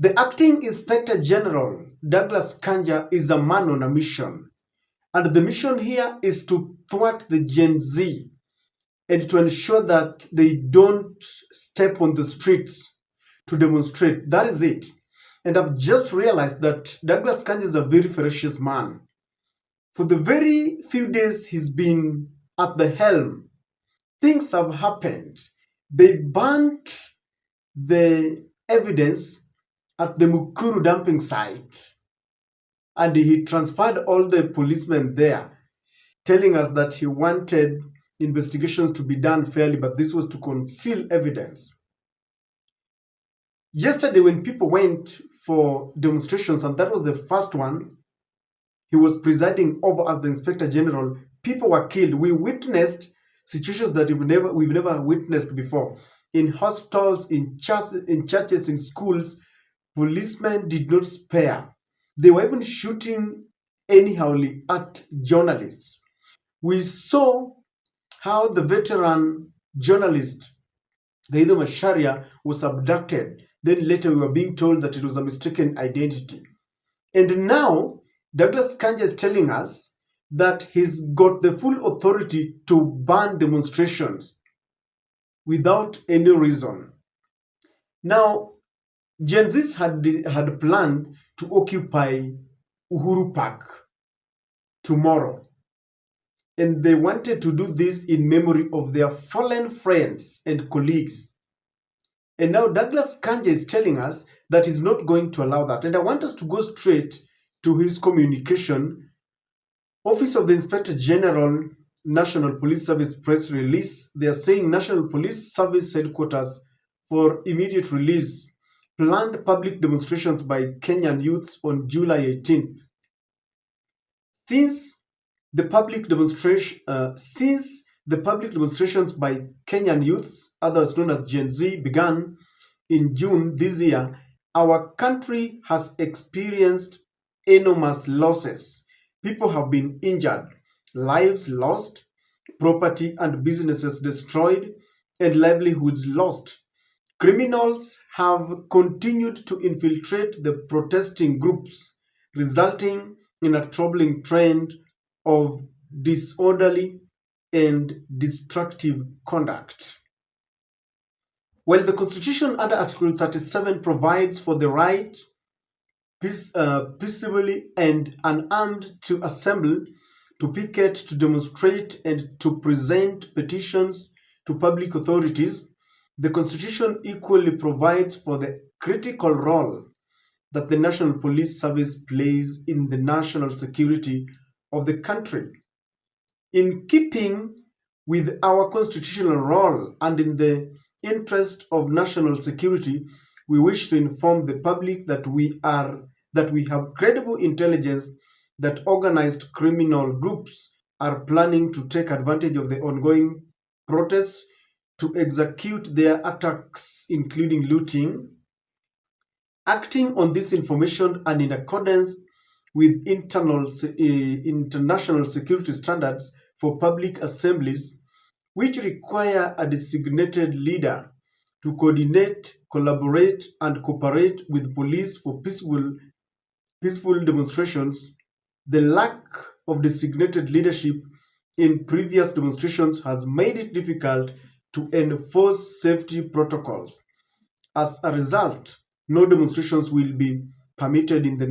The acting Inspector General, Douglas Kanja, is a man on a mission. And the mission here is to thwart the Gen Z and to ensure that they don't step on the streets to demonstrate. That is it. And I've just realized that Douglas Kanja is a very ferocious man. For the very few days he's been at the helm, things have happened. They burnt the evidence at the Mukuru dumping site, and he transferred all the policemen there, telling us that he wanted investigations to be done fairly, but this was to conceal evidence. Yesterday, when people went for demonstrations, and that was the first one, he was presiding over as the Inspector General. People were killed. We witnessed situations that we've never witnessed before. In hospitals, in churches, in schools, policemen did not spare. They were even shooting anyhowly at journalists. We saw how the veteran journalist, Gaidha Masharia, was abducted. Then later we were being told that it was a mistaken identity. And now Douglas Kanja is telling us that he's got the full authority to ban demonstrations without any reason. Now, Gen Zs had planned to occupy Uhuru Park tomorrow. And they wanted to do this in memory of their fallen friends and colleagues. And now Douglas Kanja is telling us that he's not going to allow that. And I want us to go straight to his communication. Office of the Inspector General, National Police Service press release. They are saying National Police Service headquarters for immediate release planned public demonstrations by Kenyan youths on July 18th. Since the public demonstrations by Kenyan youths, others known as Gen Z, began in June this year, our country has experienced enormous losses. People have been injured, lives lost, property and businesses destroyed, and livelihoods lost. Criminals have continued to infiltrate the protesting groups, resulting in a troubling trend of disorderly and destructive conduct. While the Constitution under Article 37 provides for the right peaceably and unarmed to assemble, to picket, to demonstrate, and to present petitions to public authorities, the Constitution equally provides for the critical role that the National Police Service plays in the national security of the country. In keeping with our constitutional role and in the interest of national security, we wish to inform the public that we have credible intelligence that organized criminal groups are planning to take advantage of the ongoing protests to execute their attacks, including looting. Acting on this information and in accordance with international security standards for public assemblies, which require a designated leader to coordinate, collaborate, and cooperate with police for peaceful demonstrations, the lack of designated leadership in previous demonstrations has made it difficult to enforce safety protocols. As a result, no demonstrations will be permitted in the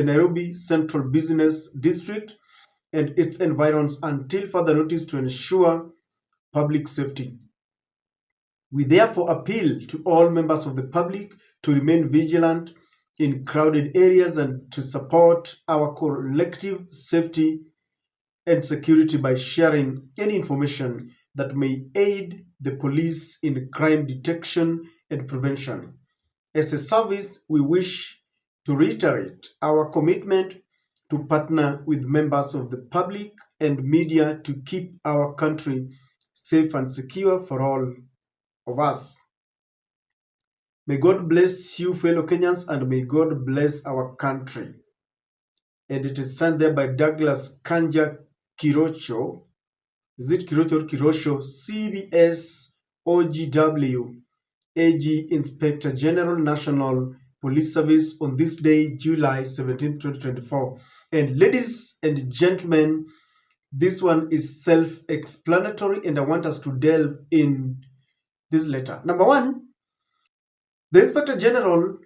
Nairobi Central Business District and its environs until further notice to ensure public safety. We therefore appeal to all members of the public to remain vigilant in crowded areas and to support our collective safety and security by sharing any information that may aid the police in crime detection and prevention. As a service, we wish to reiterate our commitment to partner with members of the public and media to keep our country safe and secure for all of us. May God bless you, fellow Kenyans, and may God bless our country. And it is signed there by Douglas Kanja Kirocho. Is it Kirocho or Kirosho? CBS OGW AG Inspector General, National Police Service, on this day, July 17th, 2024. And ladies and gentlemen, this one is self-explanatory, and I want us to delve in this letter. Number one, the Inspector General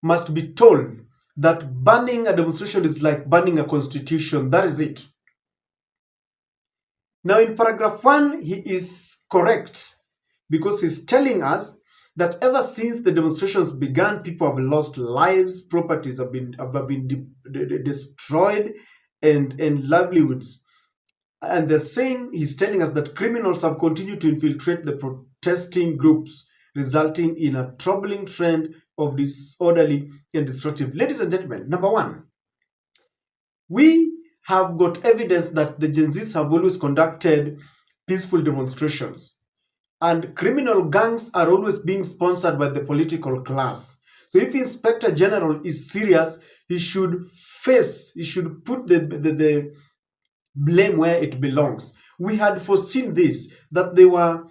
must be told that banning a demonstration is like banning a constitution. That is it. Now, in paragraph 1, he is correct because he's telling us that ever since the demonstrations began, people have lost lives, properties have been destroyed, and livelihoods. And they're saying, he's telling us that criminals have continued to infiltrate the protesting groups, resulting in a troubling trend of disorderly and destructive. Ladies and gentlemen, number one, we have got evidence that the Gen Zs have always conducted peaceful demonstrations, and criminal gangs are always being sponsored by the political class. So if Inspector General is serious, he should put the blame where it belongs. We had foreseen this, that they were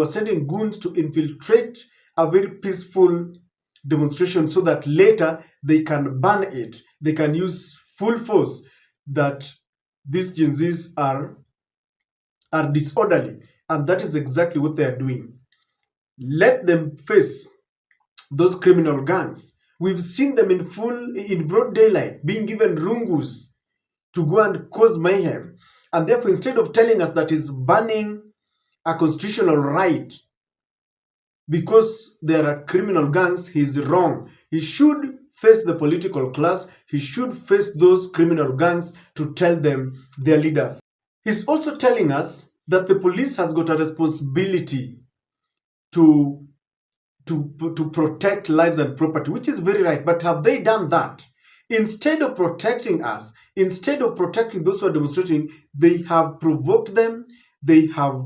sending goons to infiltrate a very peaceful demonstration so that later they can ban it. They can use full force that these Gen Zs are disorderly. And that is exactly what they are doing. Let them face those criminal gangs. We've seen them in broad daylight being given rungus to go and cause mayhem. And therefore, instead of telling us that is banning a constitutional right because there are criminal gangs, he's wrong. He should face the political class. He should face those criminal gangs to tell them their leaders. He's also telling us that the police has got a responsibility to protect lives and property, which is very right. But have they done that? Instead of protecting us, instead of protecting those who are demonstrating, they have provoked them. They have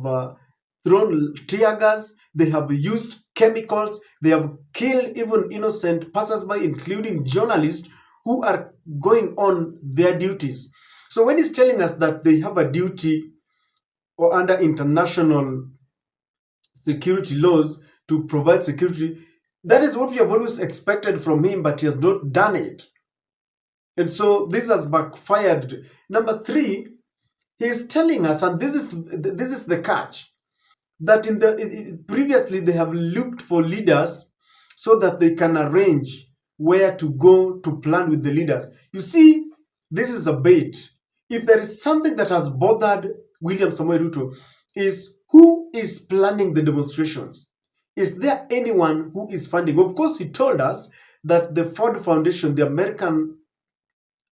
thrown tear gas. They have used chemicals. They have killed even innocent passersby, including journalists who are going on their duties. So when he's telling us that they have a duty or under international security laws to provide security, that is what we have always expected from him, but he has not done it. And so this has backfired. Number three, he is telling us, and this is the catch, that previously they have looked for leaders so that they can arrange where to go to plan with the leaders. You see, this is a bait. If there is something that has bothered William Samoei Ruto, is who is planning the demonstrations? Is there anyone who is funding? Of course, he told us that the Ford Foundation, the American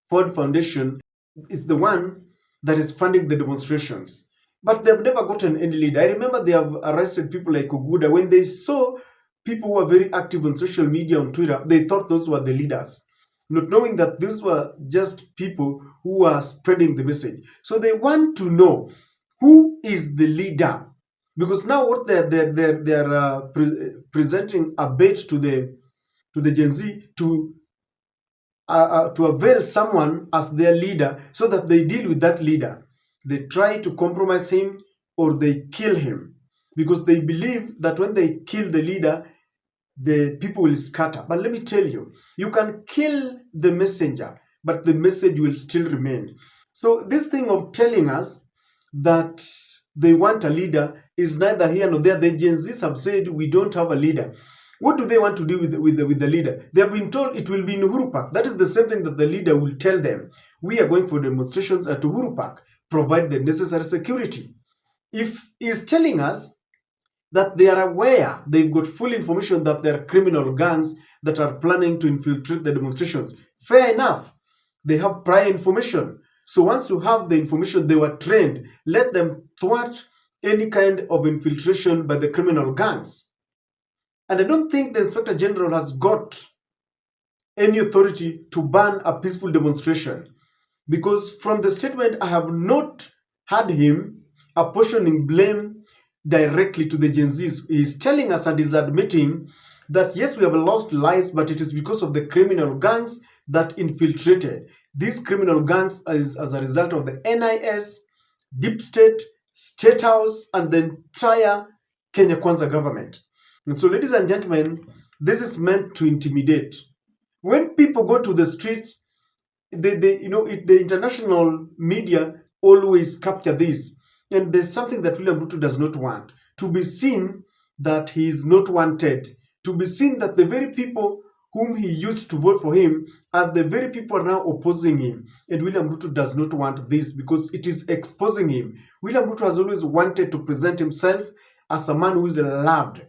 Ford Foundation, is the one that is funding the demonstrations. But they've never gotten any leader. I remember they have arrested people like Oguda. When they saw people who were very active on social media, on Twitter, they thought those were the leaders, not knowing that these were just people who are spreading the message. So they want to know who is the leader, because now what they're presenting a bait to the Gen Z to avail someone as their leader so that they deal with that leader. They try to compromise him or they kill him because they believe that when they kill the leader, the people will scatter. But let me tell you, you can kill the messenger, but the message will still remain. So this thing of telling us that they want a leader is neither here nor there. The Gen Zs have said we don't have a leader. What do they want to do with the leader? They have been told it will be in Uhuru Park. That is the same thing that the leader will tell them. We are going for demonstrations at Uhuru Park. Provide the necessary security. If he's telling us that they are aware, they've got full information that there are criminal gangs that are planning to infiltrate the demonstrations, fair enough. They have prior information. So once you have the information, they were trained. Let them thwart any kind of infiltration by the criminal gangs. And I don't think the Inspector General has got any authority to ban a peaceful demonstration, because from the statement, I have not heard him apportioning blame directly to the Gen Zs. He's telling us and is admitting that yes, we have lost lives, but it is because of the criminal gangs that infiltrated. These criminal gangs as a result of the NIS, Deep State, State House, and the entire Kenya Kwanza government. And so, ladies and gentlemen, this is meant to intimidate. When people go to the street, the international media always capture this. And there's something that William Ruto does not want to be seen that he is not wanted, to be seen that the very people whom he used to vote for him are the very people now opposing him. And William Ruto does not want this because it is exposing him. William Ruto has always wanted to present himself as a man who is loved.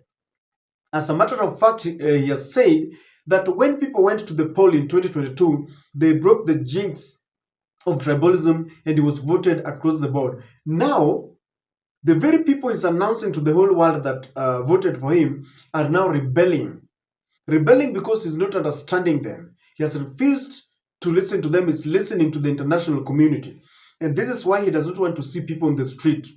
As a matter of fact, he has said that when people went to the poll in 2022, they broke the jinx of tribalism and he was voted across the board. Now, the very people he's announcing to the whole world that voted for him are now rebelling. Rebelling because he's not understanding them. He has refused to listen to them, he's listening to the international community. And this is why he does not want to see people on the street.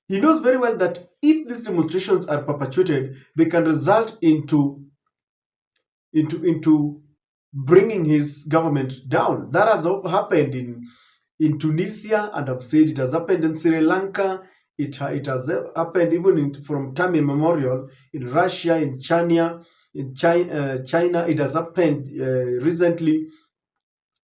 He knows very well that if these demonstrations are perpetuated, they can result into bringing his government down. That has happened in Tunisia, and I've said it has happened in Sri Lanka. It has happened even from time immemorial in Russia, in China, China. It has happened recently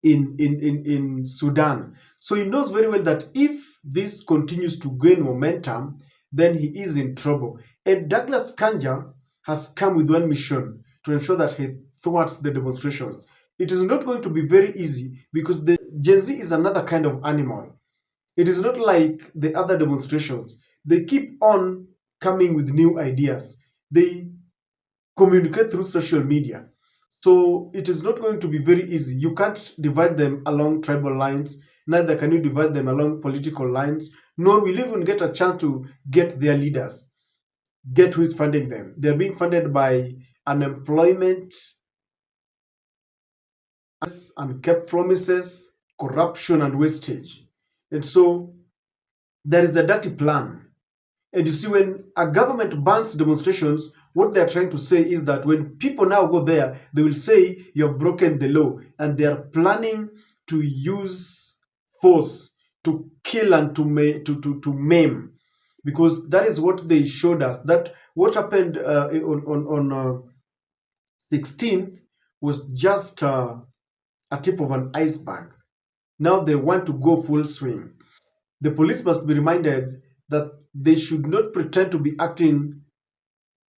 in Sudan. So he knows very well that if this continues to gain momentum, then he is in trouble. And Douglas Kanja has come with one mission to ensure that he thwarts the demonstrations. It is not going to be very easy because the Gen Z is another kind of animal. It is not like the other demonstrations. They keep on coming with new ideas. They communicate through social media. So it is not going to be very easy. You can't divide them along tribal lines, neither can you divide them along political lines, nor will you even get a chance to get their leaders, get who is funding them. They're being funded by unemployment, unkept promises, corruption, and wastage. And so there is a dirty plan. And you see, when a government bans demonstrations, what they're trying to say is that when people now go there, they will say you have broken the law, and they are planning to use force to kill and to maim, because that is what they showed us. That what happened on 16th was just a tip of an iceberg. Now they want to go full swing. The police must be reminded that they should not pretend to be acting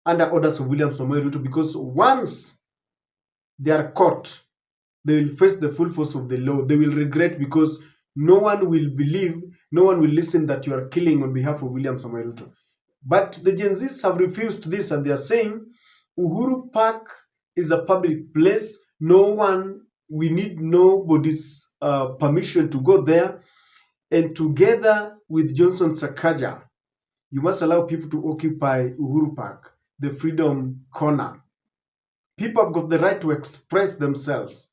under orders of William Samoei Ruto, because once they are caught, they will face the full force of the law. They will regret, because no one will believe, no one will listen that you are killing on behalf of William Samoei Ruto. But the Gen Zs have refused this, and they are saying Uhuru Park is a public place. No one, we need nobody's permission to go there. And together with Johnson Sakaja, you must allow people to occupy Uhuru Park, the Freedom Corner. People have got the right to express themselves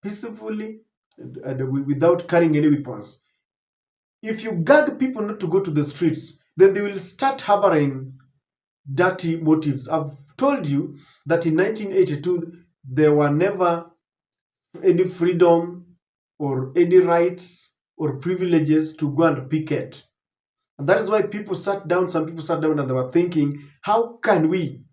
peacefully and without carrying any weapons. If you gag people not to go to the streets, then they will start harboring dirty motives. I've told you that in 1982, there were never any freedom or any rights or privileges to go and picket. And that is why people sat down, some people sat down and they were thinking, how can we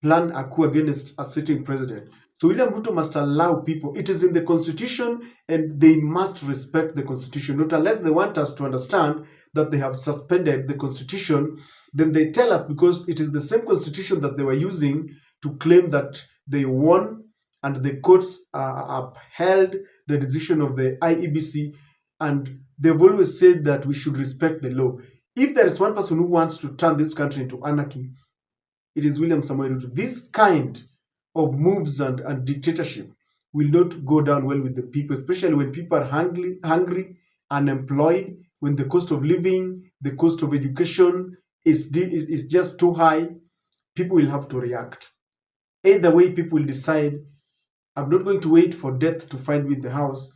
plan a coup against a sitting president? So William Ruto must allow people. It is in the constitution and they must respect the constitution. Not unless they want us to understand that they have suspended the constitution, then they tell us, because it is the same constitution that they were using to claim that they won and the courts upheld the decision of the IEBC, and they've always said that we should respect the law. If there is one person who wants to turn this country into anarchy, it is William Samoei Ruto. This kind of moves and dictatorship will not go down well with the people, especially when people are hungry, unemployed, when the cost of living, the cost of education is just too high. People will have to react. Either way, people will decide, I'm not going to wait for death to find me in the house.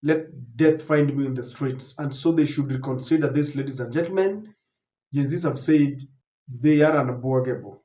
Let death find me in the streets. And so they should reconsider this, ladies and gentlemen. Jesus have said they are unavoidable.